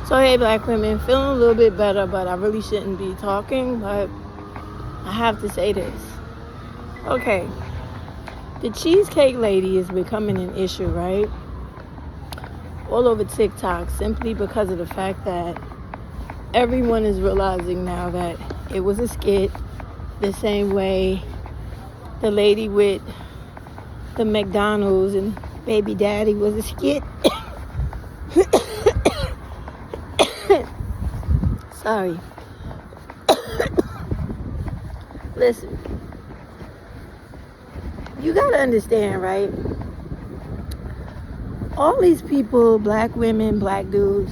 So hey black women, feeling a little bit better, but I really shouldn't be talking, but I have to say this. Okay, the cheesecake lady is becoming an issue, right? All over TikTok, simply because of the fact that everyone is realizing now that it was a skit, the same way the lady with the McDonald's and baby daddy was a skit. Sorry. Listen, you gotta understand, right? All these people, black women, black dudes,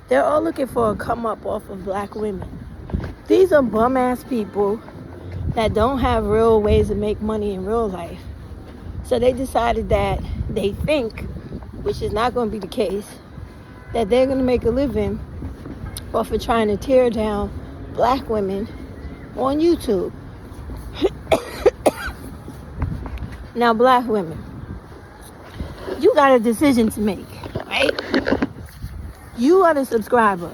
they're all looking for a come up off of black women. These are bum ass people that don't have real ways to make money in real life. So they decided that they think, which is not going to be the case, that they're going to make a living off of trying to tear down black women on YouTube. Now, black women, you got a decision to make, right? You are the subscriber.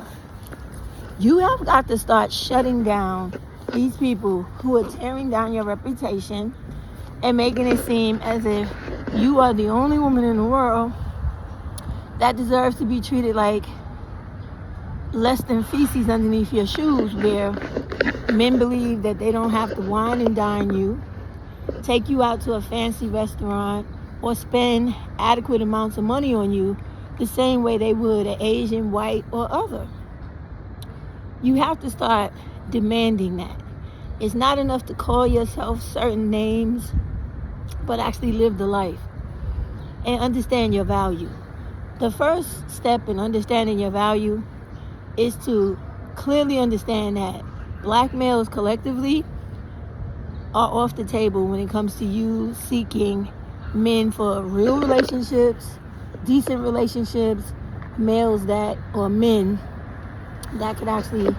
You have got to start shutting down these people who are tearing down your reputation and making it seem as if you are the only woman in the world that deserves to be treated like less than feces underneath your shoes, where men believe that they don't have to wine and dine you, take you out to a fancy restaurant, or spend adequate amounts of money on you the same way they would an Asian, white, or other. You have to start demanding that. It's not enough to call yourself certain names, but actually live the life and understand your value. The first step in understanding your value is to clearly understand that black males collectively are off the table when it comes to you seeking men for real relationships, decent relationships, males that, or men that could actually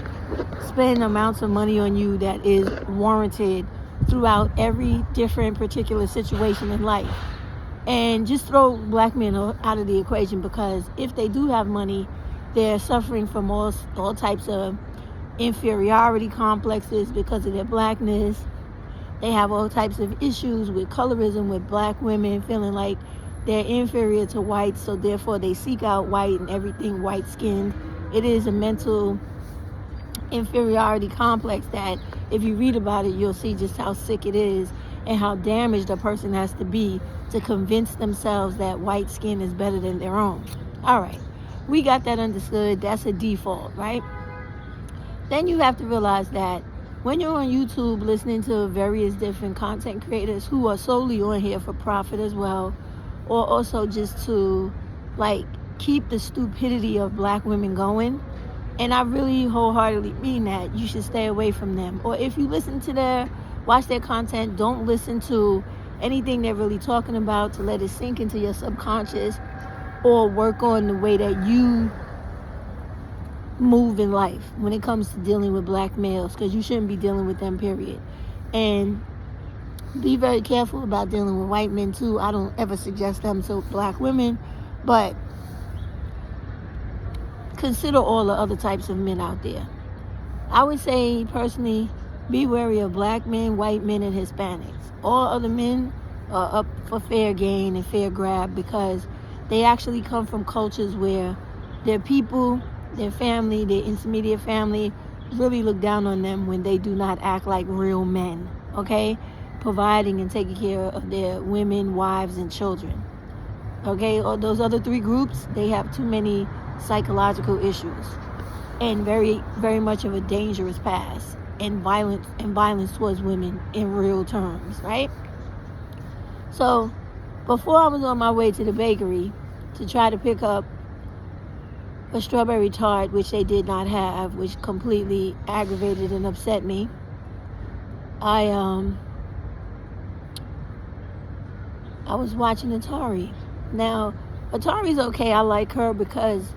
spend amounts of money on you that is warranted throughout every different particular situation in life. And just throw black men out of the equation, because if they do have money, they're suffering from all types of inferiority complexes because of their blackness. They have all types of issues with colorism, with black women feeling like they're inferior to whites, so therefore they seek out white and everything white-skinned. It is a mental inferiority complex that if you read about it, you'll see just how sick it is and how damaged a person has to be to convince themselves that white skin is better than their own. All right, we got that understood. That's a default, right? Then you have to realize that when you're on YouTube listening to various different content creators who are solely on here for profit as well, or also just to keep the stupidity of black women going, and I really wholeheartedly mean that, you should stay away from them. Or if you watch their content, don't listen to anything they're really talking about to let it sink into your subconscious or work on the way that you move in life when it comes to dealing with black males, because you shouldn't be dealing with them, period. And be very careful about dealing with white men too. I don't ever suggest them to black women, but consider all the other types of men out there. I would say personally, be wary of black men, white men, and Hispanics. All other men are up for fair gain and fair grab, because they actually come from cultures where their people, their family, their intermediate family really look down on them when they do not act like real men, okay? Providing and taking care of their women, wives, and children. Okay, all those other three groups, they have too many psychological issues and very, very much of a dangerous past and violence towards women in real terms, right? So before I was on my way to the bakery to try to pick up a strawberry tart, which they did not have, which completely aggravated and upset me, I was watching Atari. Now, Atari's okay. I like her because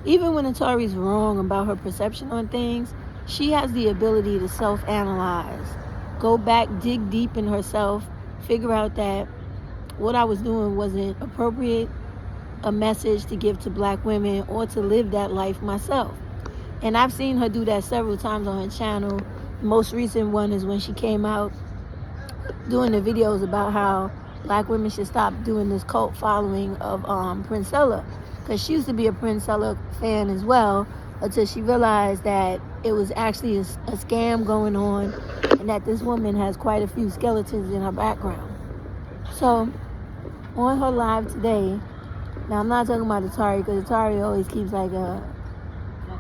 even when Atari's wrong about her perception on things, she has the ability to self-analyze, go back, dig deep in herself, figure out that what I was doing wasn't appropriate a message to give to black women or to live that life myself. And I've seen her do that several times on her channel. The most recent one is when she came out doing the videos about how black women should stop doing this cult following of Princella, because she used to be a Princella fan as well, until she realized that it was actually a scam going on, and that this woman has quite a few skeletons in her background. So on her live today, now I'm not talking about Atari, because Atari always keeps like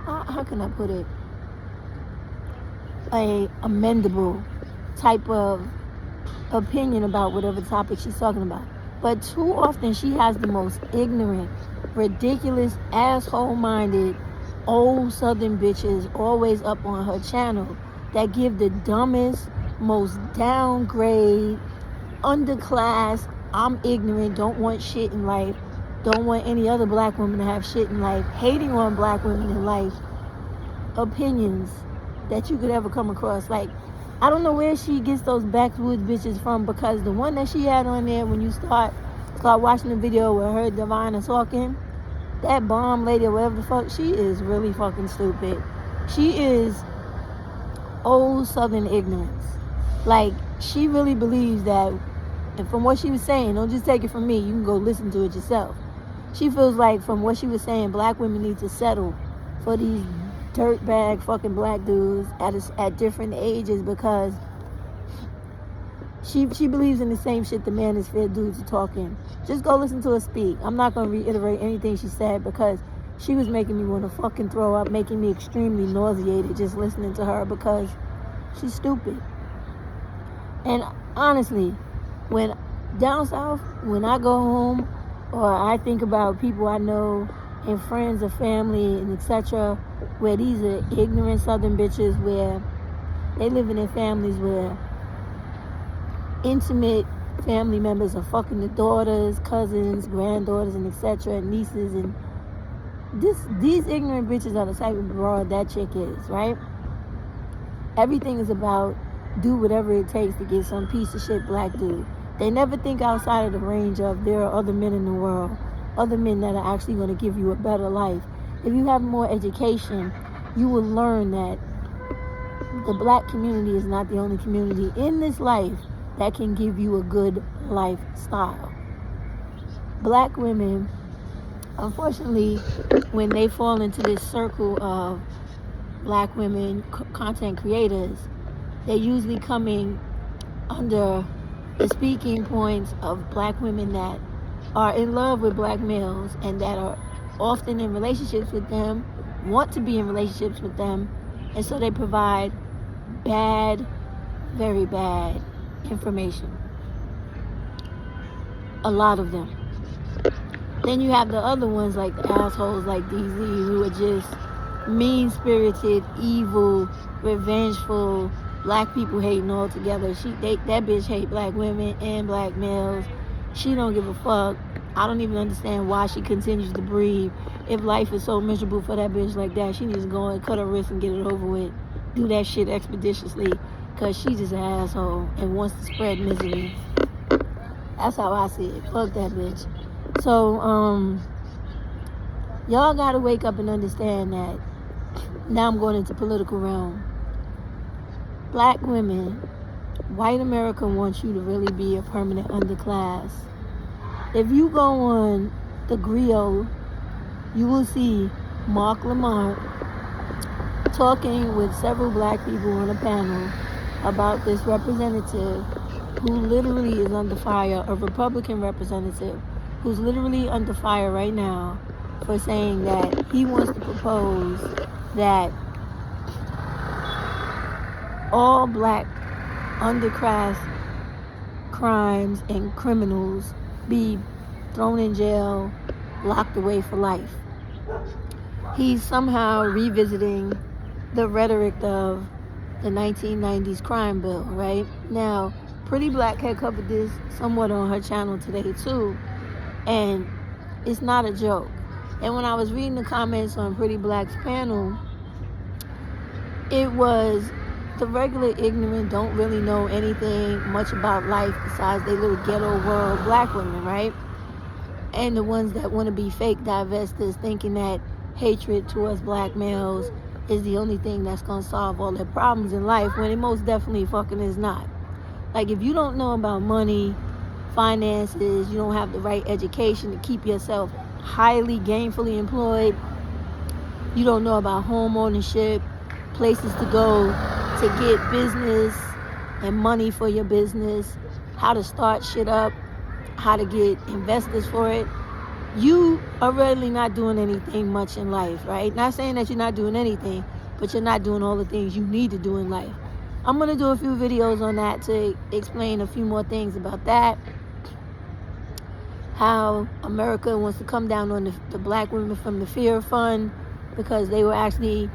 how can I put it, a amendable type of opinion about whatever topic she's talking about. But too often she has the most ignorant, ridiculous, asshole-minded, old Southern bitches always up on her channel that give the dumbest, most downgrade, underclass, I'm ignorant, don't want shit in life, don't want any other black woman to have shit in life, hating on black women in life, opinions that you could ever come across. Like, I don't know where she gets those backwoods bitches from, because the one that she had on there, when you start watching the video with her, Divine, and talking, that bomb lady or whatever the fuck, she is really fucking stupid. She is old Southern ignorance. Like, she really believes that, and from what she was saying, don't just take it from me, you can go listen to it yourself. She feels like, from what she was saying, black women need to settle for these dirtbag fucking black dudes at different ages, because she believes in the same shit the manosphere dudes are talking. Just go listen to her speak. I'm not going to reiterate anything she said, because she was making me want to fucking throw up, making me extremely nauseated just listening to her, because she's stupid. And honestly, when down south, when I go home or I think about people I know and friends or family and etc., where these are ignorant Southern bitches, where they live in their families where intimate family members are fucking the daughters, cousins, granddaughters, and etc., and nieces, and these ignorant bitches are the type of broad that chick is, right? Everything is about do whatever it takes to get some piece of shit black dude. They never think outside of the range of there are other men in the world, other men that are actually going to give you a better life. If you have more education, you will learn that the black community is not the only community in this life that can give you a good lifestyle. Black women, unfortunately, when they fall into this circle of black women content creators, they're usually coming under the speaking points of black women that are in love with black males and that are often in relationships with them, want to be in relationships with them, and so they provide bad, very bad information. A lot of them. Then you have the other ones, like the assholes like DZ, who are just mean-spirited, evil, revengeful, black people hating altogether. That bitch hate black women and black males. She don't give a fuck. I don't even understand why she continues to breathe. If life is so miserable for that bitch like that, she needs to go and cut her wrist and get it over with. Do that shit expeditiously, because she's just an asshole and wants to spread misery. That's how I see it. Fuck that bitch. So, y'all gotta wake up and understand that. Now I'm going into political realm. Black women, white America wants you to really be a permanent underclass. If you go on the griot, you will see Mark Lamont talking with several black people on a panel about this representative who literally is under fire, a Republican representative who's literally under fire right now for saying that he wants to propose that all black underclass crimes and criminals be thrown in jail, locked away for life. He's somehow revisiting the rhetoric of the 1990s crime bill, right? Now, Pretty Black had covered this somewhat on her channel today too, and it's not a joke. And when I was reading the comments on Pretty Black's panel, it was the regular ignorant, don't really know anything much about life besides they little ghetto world black women, right? and the ones that want to be fake divestors, thinking that hatred towards black males is the only thing that's going to solve all their problems in life, when it most definitely fucking is not. Like, if you don't know about money, finances, you don't have the right education to keep yourself highly gainfully employed, you don't know about home ownership, places to go to get business and money for your business, how to start shit up, how to get investors for it, you are really not doing anything much in life, right? Not saying that you're not doing anything, but you're not doing all the things you need to do in life. I'm going to do a few videos on that to explain a few more things about that. How America wants to come down on the black women from the fear fund, because they were actually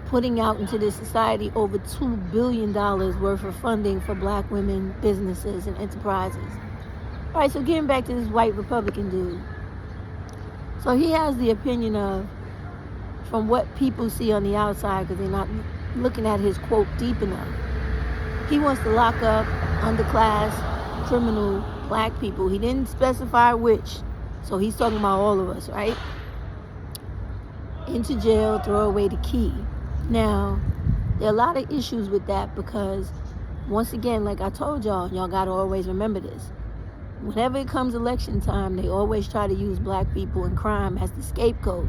putting out into this society over $2 billion worth of funding for black women businesses and enterprises. All right, so getting back to this white Republican dude. So he has the opinion of, from what people see on the outside, because they're not looking at his quote deep enough, he wants to lock up underclass criminal black people. He didn't specify which, so he's talking about all of us, right? Into jail, throw away the key. Now, there are a lot of issues with that, because once again, like I told y'all got to always remember this. Whenever it comes election time, they always try to use black people and crime as the scapegoat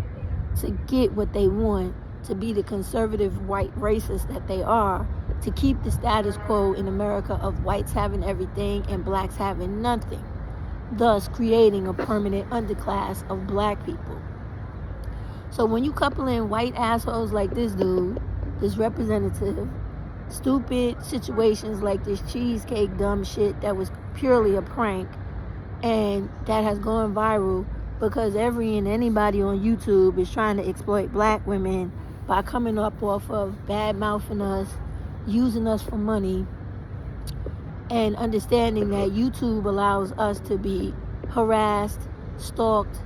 to get what they want, to be the conservative white racists that they are, to keep the status quo in America of whites having everything and blacks having nothing, thus creating a permanent underclass of black people. So when you couple in white assholes like this dude, this representative, stupid situations like this cheesecake dumb shit that was purely a prank and that has gone viral because every and anybody on YouTube is trying to exploit black women by coming up off of bad mouthing us, using us for money, and understanding that YouTube allows us to be harassed, stalked,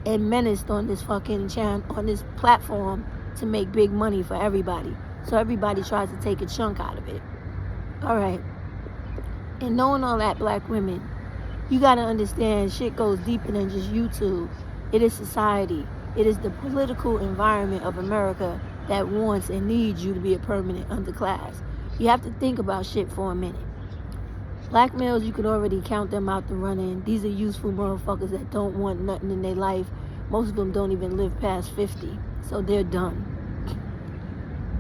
and menaced on this fucking channel, on this platform, to make big money for everybody. So everybody tries to take a chunk out of it. All right. And knowing all that, black women, you got to understand shit goes deeper than just YouTube. It is society. It is the political environment of America that wants and needs you to be a permanent underclass. You have to think about shit for a minute. Black males, you could already count them out the running. These are useful motherfuckers that don't want nothing in their life. Most of them don't even live past 50. So they're done.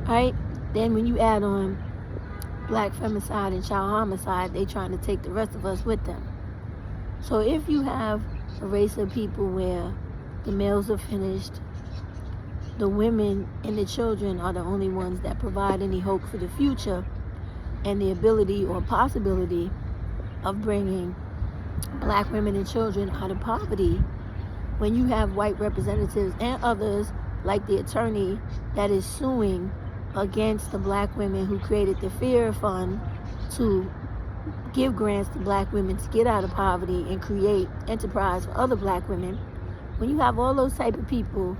Alright? Then when you add on black femicide and child homicide, they trying to take the rest of us with them. So if you have a race of people where the males are finished, the women and the children are the only ones that provide any hope for the future and the ability or possibility of bringing black women and children out of poverty, when you have white representatives and others like the attorney that is suing against the black women who created the Fear Fund to give grants to black women to get out of poverty and create enterprise for other black women, when you have all those type of people,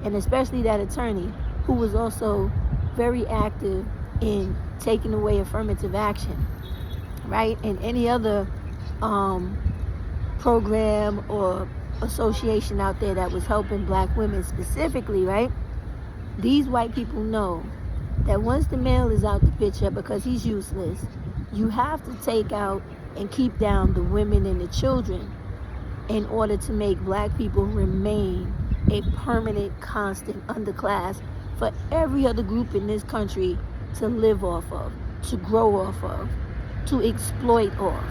and especially that attorney who was also very active in taking away affirmative action, right, and any other program or association out there that was helping black women specifically, right, these white people know that once the male is out the picture, because he's useless, you have to take out and keep down the women and the children in order to make black people remain a permanent, constant underclass for every other group in this country to live off of, to grow off of, to exploit off.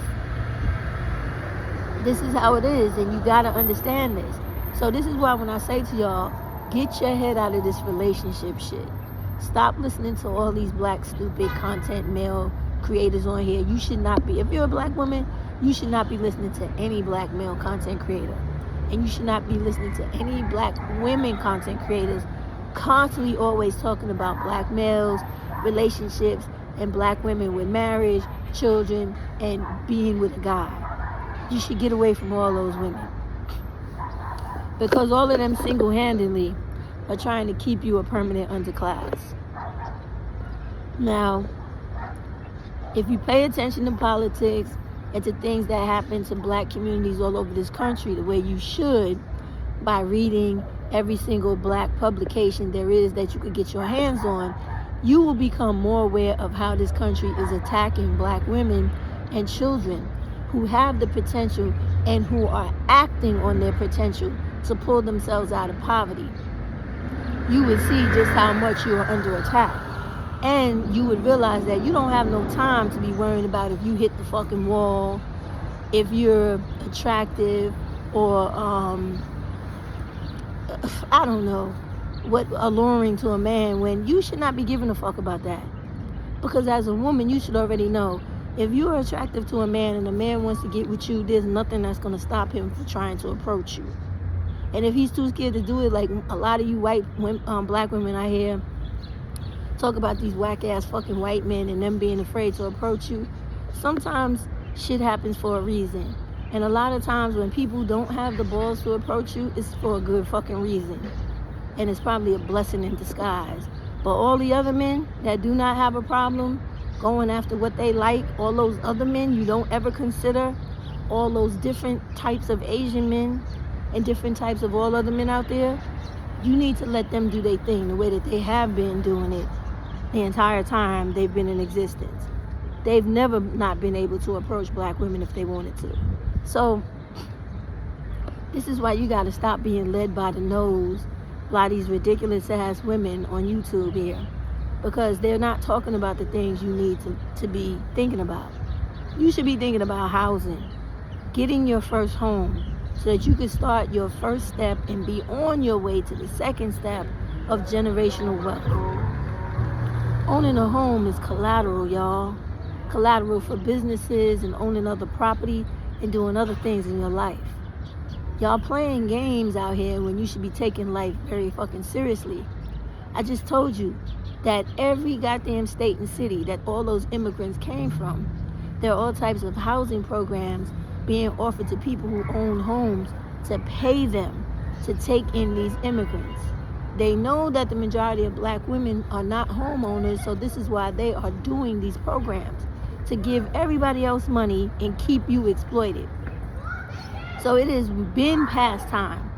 This is how it is, and you gotta understand this. So this is why when I say to y'all, get your head out of this relationship shit. Stop listening to all these black stupid content male creators on here. You should not be, if you're a black woman, you should not be listening to any black male content creator. And you should not be listening to any black women content creators constantly always talking about black males, relationships, and black women with marriage, children, and being with a guy. You should get away from all those women. Because all of them single-handedly are trying to keep you a permanent underclass. Now, if you pay attention to politics, and to things that happen to black communities all over this country the way you should, by reading every single black publication there is that you could get your hands on, you will become more aware of how this country is attacking black women and children who have the potential and who are acting on their potential to pull themselves out of poverty. You would see just how much you are under attack. And you would realize that you don't have no time to be worrying about if you hit the fucking wall, if you're attractive, or I don't know, what alluring to a man, when you should not be giving a fuck about that. Because as a woman, you should already know, if you're attractive to a man and a man wants to get with you, there's nothing that's going to stop him from trying to approach you. And if he's too scared to do it, like a lot of you black women I hear talk about these whack-ass fucking white men and them being afraid to approach you, sometimes shit happens for a reason. And a lot of times when people don't have the balls to approach you, it's for a good fucking reason. And it's probably a blessing in disguise. But all the other men that do not have a problem going after what they like, all those other men you don't ever consider, all those different types of Asian men and different types of all other men out there, you need to let them do their thing the way that they have been doing it the entire time they've been in existence. They've never not been able to approach black women if they wanted to. So this is why you got to stop being led by the nose by these ridiculous ass women on YouTube here, because they're not talking about the things you need to be thinking about. You should be thinking about housing, getting your first home, so that you can start your first step and be on your way to the second step of generational wealth. Owning a home is collateral, y'all. Collateral for businesses and owning other property and doing other things in your life. Y'all playing games out here when you should be taking life very fucking seriously. I just told you that every goddamn state and city that all those immigrants came from, there are all types of housing programs being offered to people who own homes to pay them to take in these immigrants. They know that the majority of black women are not homeowners, so this is why they are doing these programs, to give everybody else money and keep you exploited. So it has been past time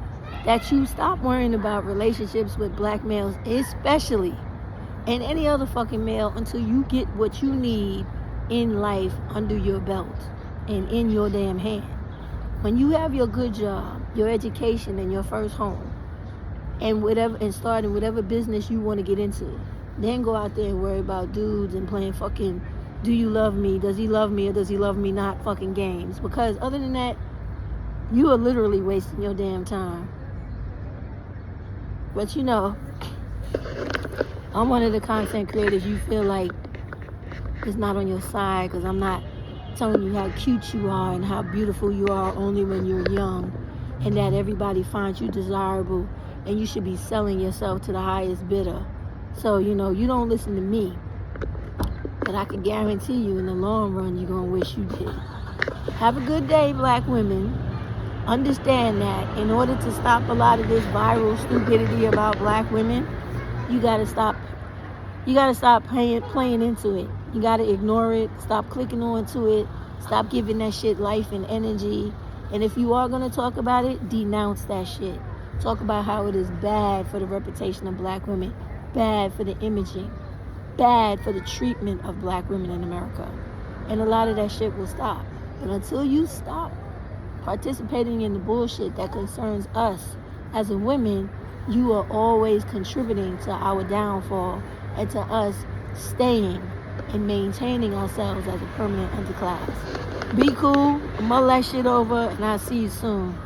that you stop worrying about relationships with black males, especially, and any other fucking male, until you get what you need in life under your belt and in your damn hand. When you have your good job, your education, and your first home, and starting whatever business you want to get into, then go out there and worry about dudes and playing fucking do you love me, does he love me, or does he love me not fucking games. Because other than that, you are literally wasting your damn time. But you know, I'm one of the content creators you feel like is not on your side, because I'm not telling you how cute you are and how beautiful you are only when you're young, and that everybody finds you desirable and you should be selling yourself to the highest bidder. So, you know, you don't listen to me, but I can guarantee you in the long run you're going to wish you did. Have a good day, black women. Understand that in order to stop a lot of this viral stupidity about black women, you got to stop playing into it. You got to ignore it. Stop clicking on to it. Stop giving that shit life and energy. And if you are going to talk about it, denounce that shit. Talk about how it is bad for the reputation of black women, bad for the imaging, bad for the treatment of black women in America. And a lot of that shit will stop. But until you stop participating in the bullshit that concerns us as a women, you are always contributing to our downfall and to us staying and maintaining ourselves as a permanent underclass. Be cool, mull that shit over, and I'll see you soon.